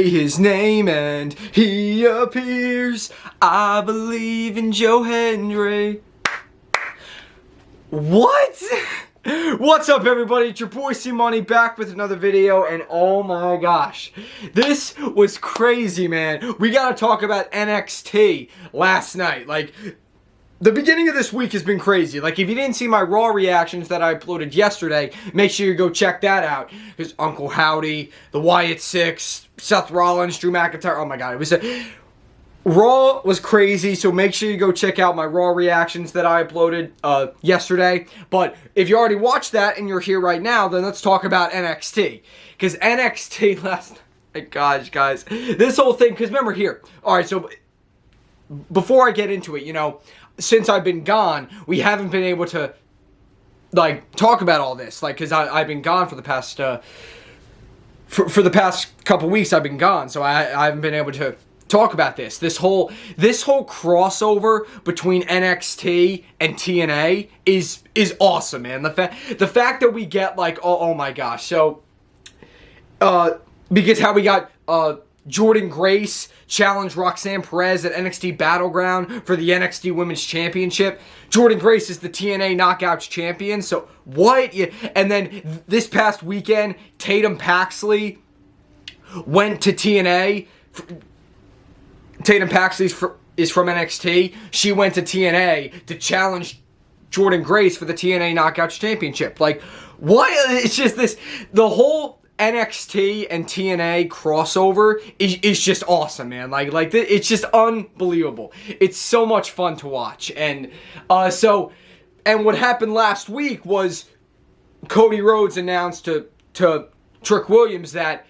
Say his name and he appears. I believe in Joe Hendry. What? What's up, everybody? It's your boy C-Money back with another video, and oh my gosh, this was crazy, man. We gotta talk about NXT last night. Like, the beginning of this week has been crazy. Like, if you didn't see my Raw reactions that I uploaded yesterday, make sure you go check that out. Because Uncle Howdy, the Wyatt Six, Seth Rollins, Drew McIntyre, oh my god, it was Raw was crazy, so make sure you go check out my Raw reactions that I uploaded yesterday. But if you already watched that and you're here right now, then let's talk about NXT. Because NXT last night, gosh, guys, this whole thing, because remember here, alright, so before I get into it, you know, since I've been gone, we haven't been able to, like, talk about all this, like, because I've been gone for the past, for the past couple weeks I've been gone, so I haven't been able to talk about this. This whole crossover between NXT and TNA is awesome, man. The fact that we get, like, oh my gosh, so, because how we got, Jordynne Grace challenged Roxanne Perez at NXT Battleground for the NXT Women's Championship. Jordynne Grace is the TNA Knockouts champion, so what? Yeah. And then this past weekend, Tatum Paxley went to TNA. Tatum Paxley is from NXT. She went to TNA to challenge Jordynne Grace for the TNA Knockouts championship. Like, what? It's just this, the whole NXT and TNA crossover is just awesome, man. Like it's just unbelievable. It's so much fun to watch. And and what happened last week was Cody Rhodes announced to Trick Williams that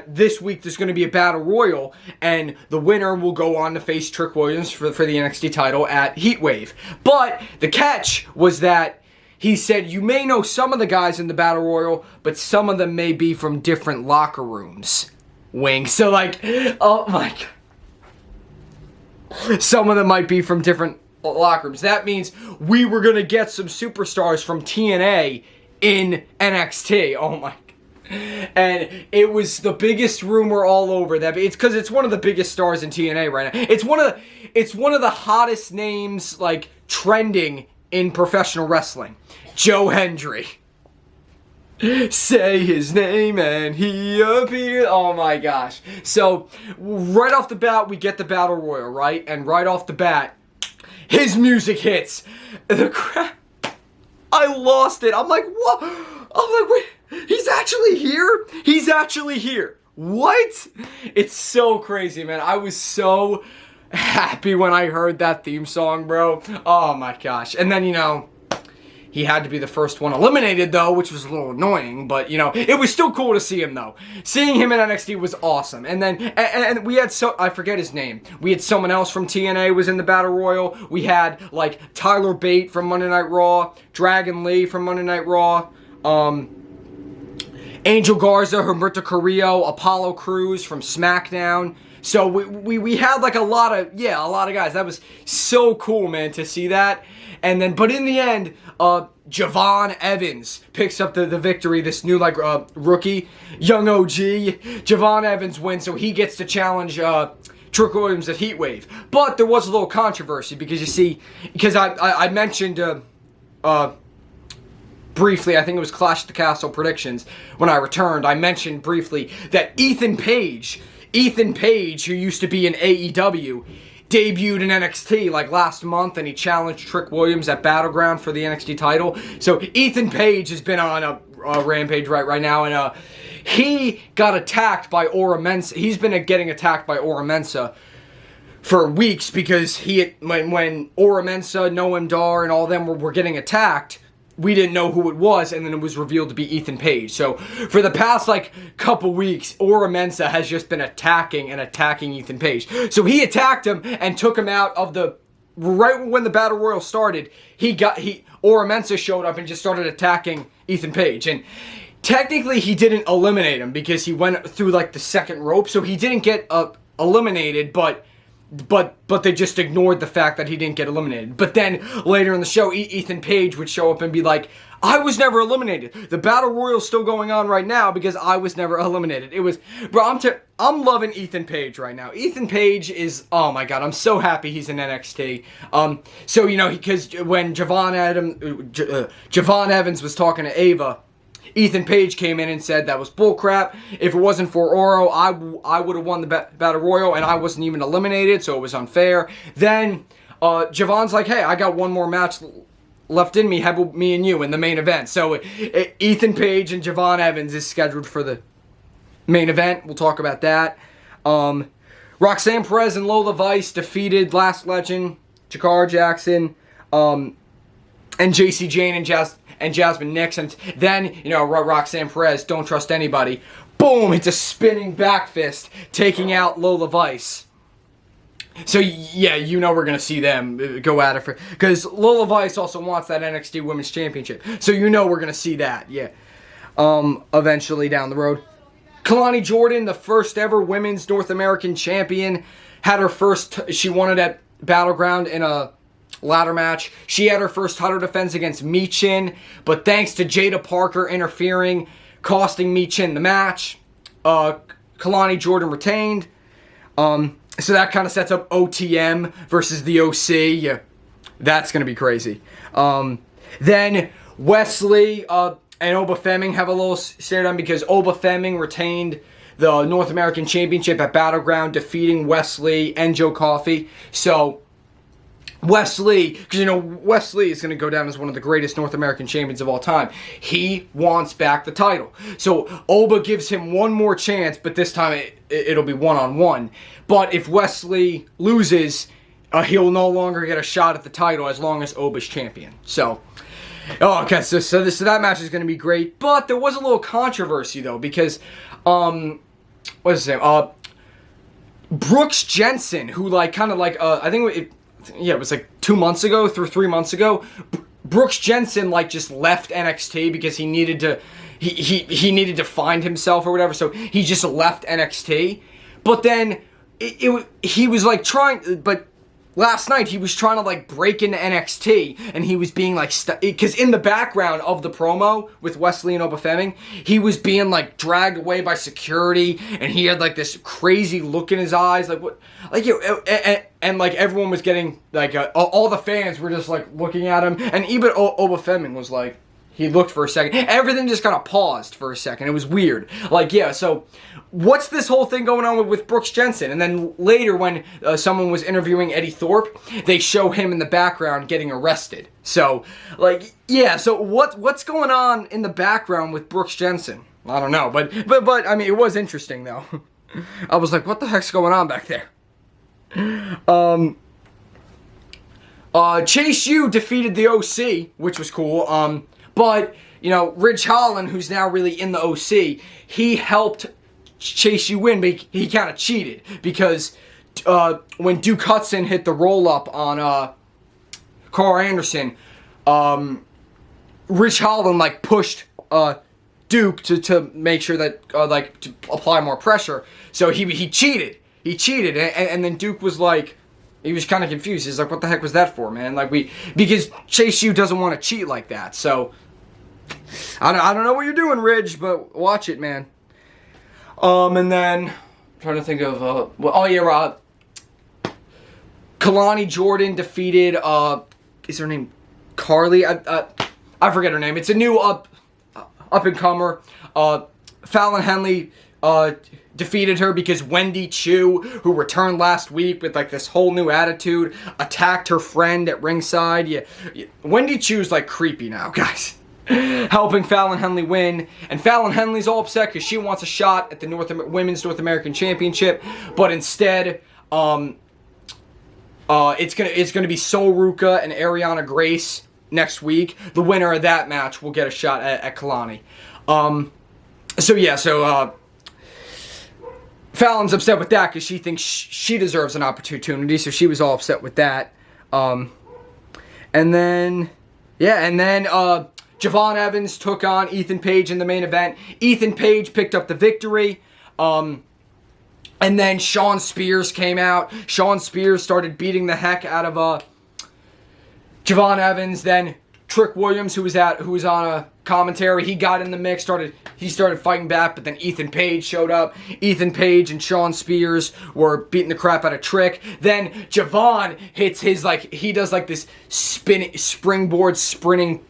this week there's going to be a battle royal, and the winner will go on to face Trick Williams for the NXT title at Heatwave. But the catch was that he said, you may know some of the guys in the Battle Royal, but some of them may be from different locker rooms. Wink. So, like, oh my god. Some of them might be from different locker rooms. That means we were going to get some superstars from TNA in NXT. Oh my god. And it was the biggest rumor all over that. It's because it's one of the biggest stars in TNA right now. It's one of the hottest names, like, trending in professional wrestling. Joe Hendry. Say his name and he appeared. Oh my gosh. So, right off the bat, we get the Battle Royal, right? And right off the bat, his music hits. The crowd, I lost it. I'm like, what? I'm like, wait, he's actually here? He's actually here. What? It's so crazy, man. I was so happy when I heard that theme song, bro. Oh my gosh. And then, you know, he had to be the first one eliminated, though, which was a little annoying, but, you know, it was still cool to see him, though. Seeing him in NXT was awesome. And then, and we had, I forget his name. We had someone else from TNA was in the Battle Royal. We had, like, Tyler Bate from Monday Night Raw, Dragon Lee from Monday Night Raw, Angel Garza, Humberto Carrillo, Apollo Crews from SmackDown. So we had, like, a lot of guys. That was so cool, man, to see that. And then, but in the end, Javon Evans picks up the victory. This new, like, rookie, young OG. Javon Evans wins, so he gets to challenge Trick Williams at Heatwave. But there was a little controversy because, you see, because I mentioned briefly, I think it was Clash at the Castle predictions, when I returned, I mentioned briefly that Ethan Page, who used to be in AEW, debuted in NXT like last month, and he challenged Trick Williams at Battleground for the NXT title. So Ethan Page has been on a rampage right now, and he got attacked by Ora Mensa. He's been getting attacked by Ora Mensa for weeks because when Ora Mensa, Noam Dar, and all them were getting attacked, we didn't know who it was, and then it was revealed to be Ethan Page. So, for the past, like, couple weeks, Ora Mensa has just been attacking Ethan Page. So, he attacked him and took him out of the, right when the Battle Royal started, Ora Mensa showed up and just started attacking Ethan Page. And technically, he didn't eliminate him because he went through, like, the second rope, so he didn't get eliminated, but but they just ignored the fact that he didn't get eliminated. But then later in the show, Ethan Page would show up and be like, I was never eliminated. The Battle Royal's still going on right now because I was never eliminated. It was, bro, I'm loving Ethan Page right now. Ethan Page is, oh my god, I'm so happy he's in NXT. So, you know, because when Javon Evans was talking to Ava, Ethan Page came in and said that was bullcrap. If it wasn't for Oro, I would have won the Battle Royal, and I wasn't even eliminated, so it was unfair. Then Javon's like, hey, I got one more match left in me. How about me and you in the main event? So Ethan Page and Javon Evans is scheduled for the main event. We'll talk about that. Roxanne Perez and Lola Vice defeated Last Legend, Jakara Jackson, and JC Jane and Jasmine Nix. And then, you know, Roxanne Perez, don't trust anybody. Boom! It's a spinning back fist, taking out Lola Vice. So, yeah, you know we're going to see them go at it for... Because Lola Vice also wants that NXT Women's Championship. So, you know we're going to see that, yeah. Eventually down the road. Kalani Jordan, the first ever Women's North American Champion, had her first... She won it at Battleground in a ladder match. She had her first title defense against Michin, but thanks to Jada Parker interfering, costing Michin the match, Kalani Jordan retained. So that kind of sets up OTM versus the OC. Yeah, that's going to be crazy. Then Wesley and Oba Fleming have a little stare down because Oba Fleming retained the North American Championship at Battleground, defeating Wesley and Joe Coffey. So Wesley, because you know Wesley is going to go down as one of the greatest North American champions of all time. He wants back the title. So Oba gives him one more chance, but this time it'll be one-on-one. But if Wesley loses, he'll no longer get a shot at the title as long as Oba's champion. So, okay, so that match is going to be great. But there was a little controversy though because, what's his name? Brooks Jensen, who like kind of like I think it was like 2 months ago, 3 months ago. Brooks Jensen like just left NXT because he needed to, he needed to find himself or whatever. So he just left NXT. But then he was like trying, but last night he was trying to like break into NXT, and he was being like because in the background of the promo with Wesley and Oba Fleming, he was being like dragged away by security, and he had like this crazy look in his eyes, like what, like you know, and like everyone was getting like all the fans were just like looking at him, and even Oba Fleming was like, he looked for a second. Everything just kind of paused for a second. It was weird. Like, yeah, so what's this whole thing going on with Brooks Jensen? And then later when someone was interviewing Eddie Thorpe, they show him in the background getting arrested. So, like, yeah, so what's going on in the background with Brooks Jensen? I don't know, but I mean, it was interesting, though. I was like, what the heck's going on back there? Chase U defeated the OC, which was cool. But, you know, Ridge Holland, who's now really in the OC, he helped Chase U win, but he kind of cheated. Because when Duke Hudson hit the roll-up on Carl Anderson, Ridge Holland, like, pushed Duke to make sure that, like, to apply more pressure. So he cheated. He cheated. And then Duke was like, he was kind of confused. He's like, what the heck was that for, man? Like, because Chase U doesn't want to cheat like that. So I don't know what you're doing, Ridge, but watch it, man. And then, I'm trying to think of, Kalani Jordan defeated, is her name Carly? I forget her name. It's a new up-and-comer. Fallon Henley defeated her because Wendy Chu, who returned last week with like this whole new attitude, attacked her friend at ringside. Yeah. Wendy Chu's like creepy now, guys. Helping Fallon Henley win, and Fallon Henley's all upset because she wants a shot at the Women's North American Championship, but instead, it's gonna be Sol Ruka and Ariana Grace next week. The winner of that match will get a shot at Kalani. So Fallon's upset with that because she thinks she deserves an opportunity, so she was all upset with that. And then Javon Evans took on Ethan Page in the main event. Ethan Page picked up the victory. And And then Shawn Spears came out. Shawn Spears started beating the heck out of Javon Evans. Then Trick Williams, who was on a commentary, he got in the mix. He started fighting back, but then Ethan Page showed up. Ethan Page and Shawn Spears were beating the crap out of Trick. Then Javon hits his he does this springboard sprinting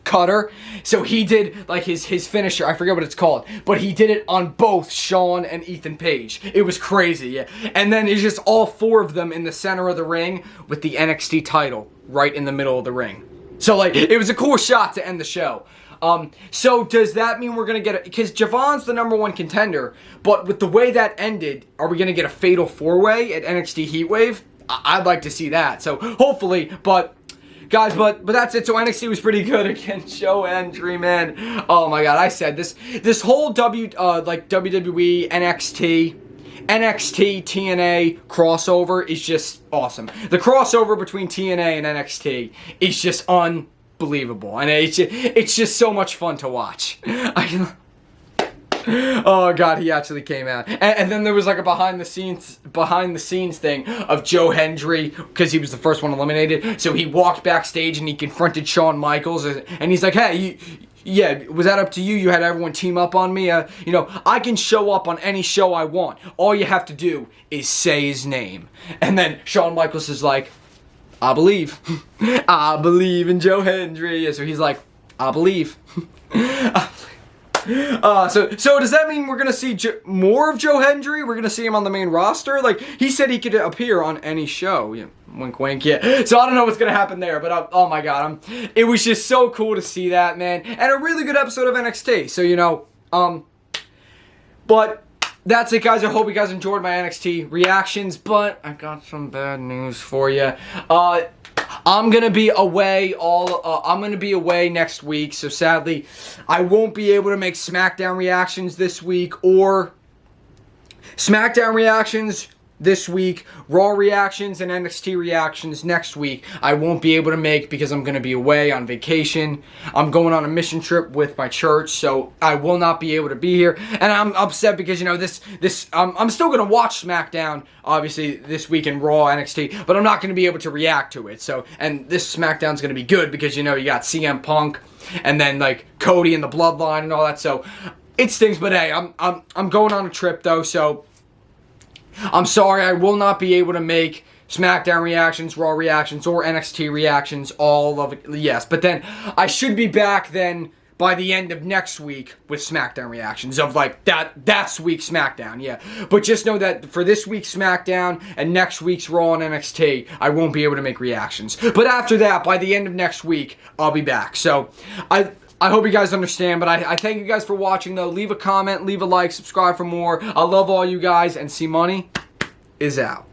cutter. So he did his finisher. I forget what it's called, but he did it on both Shawn and Ethan Page. It was crazy, yeah. And then it's just all four of them in the center of the ring with the NXT title right in the middle of the ring. So it was a cool shot to end the show. So does that mean we're gonna get because Javon's the #1 contender, but with the way that ended, are we gonna get a fatal 4-way at NXT Heatwave? I'd like to see that. So hopefully, but guys, but that's it. So NXT was pretty good against Joe Hendry, man. Oh my god, I said this whole WWE NXT TNA crossover is just awesome. The crossover between TNA and NXT is just unbelievable, and it's just so much fun to watch. Oh god, he actually came out, and then there was a behind the scenes thing of Joe Hendry because he was the first one eliminated. So he walked backstage and he confronted Shawn Michaels, and he's like, "Hey, yeah, was that up to you? You had everyone team up on me. I can show up on any show I want. All you have to do is say his name." And then Shawn Michaels is like, "I believe. I believe in Joe Hendry." So he's like, "I believe." So does that mean we're gonna see more of Joe Hendry? We're gonna see him on the main roster? He said he could appear on any show. Yeah, wink, wink. Yeah. So I don't know what's gonna happen there, but oh my god, it was just so cool to see that, man, and a really good episode of NXT. So but that's it, guys. I hope you guys enjoyed my NXT reactions, but I got some bad news for you. I'm gonna be away I'm gonna be away next week, so sadly, I won't be able to make SmackDown reactions this week, or SmackDown reactions this week, Raw reactions and NXT reactions next week. I won't be able to make because I'm gonna be away on vacation. I'm going on a mission trip with my church, so I will not be able to be here. And I'm upset because I'm still gonna watch SmackDown obviously this week in Raw, NXT, but I'm not gonna be able to react to it. So, and this SmackDown's gonna be good because you got CM Punk and then Cody and the Bloodline and all that. So it stings, but hey, I'm going on a trip though, so I'm sorry, I will not be able to make SmackDown reactions, Raw reactions, or NXT reactions, all of it, yes. But then, I should be back then by the end of next week with SmackDown reactions of that's week's SmackDown, yeah. But just know that for this week's SmackDown and next week's Raw and NXT, I won't be able to make reactions. But after that, by the end of next week, I'll be back. So, I hope you guys understand, but I thank you guys for watching, though. Leave a comment, leave a like, subscribe for more. I love all you guys, and C-Money is out.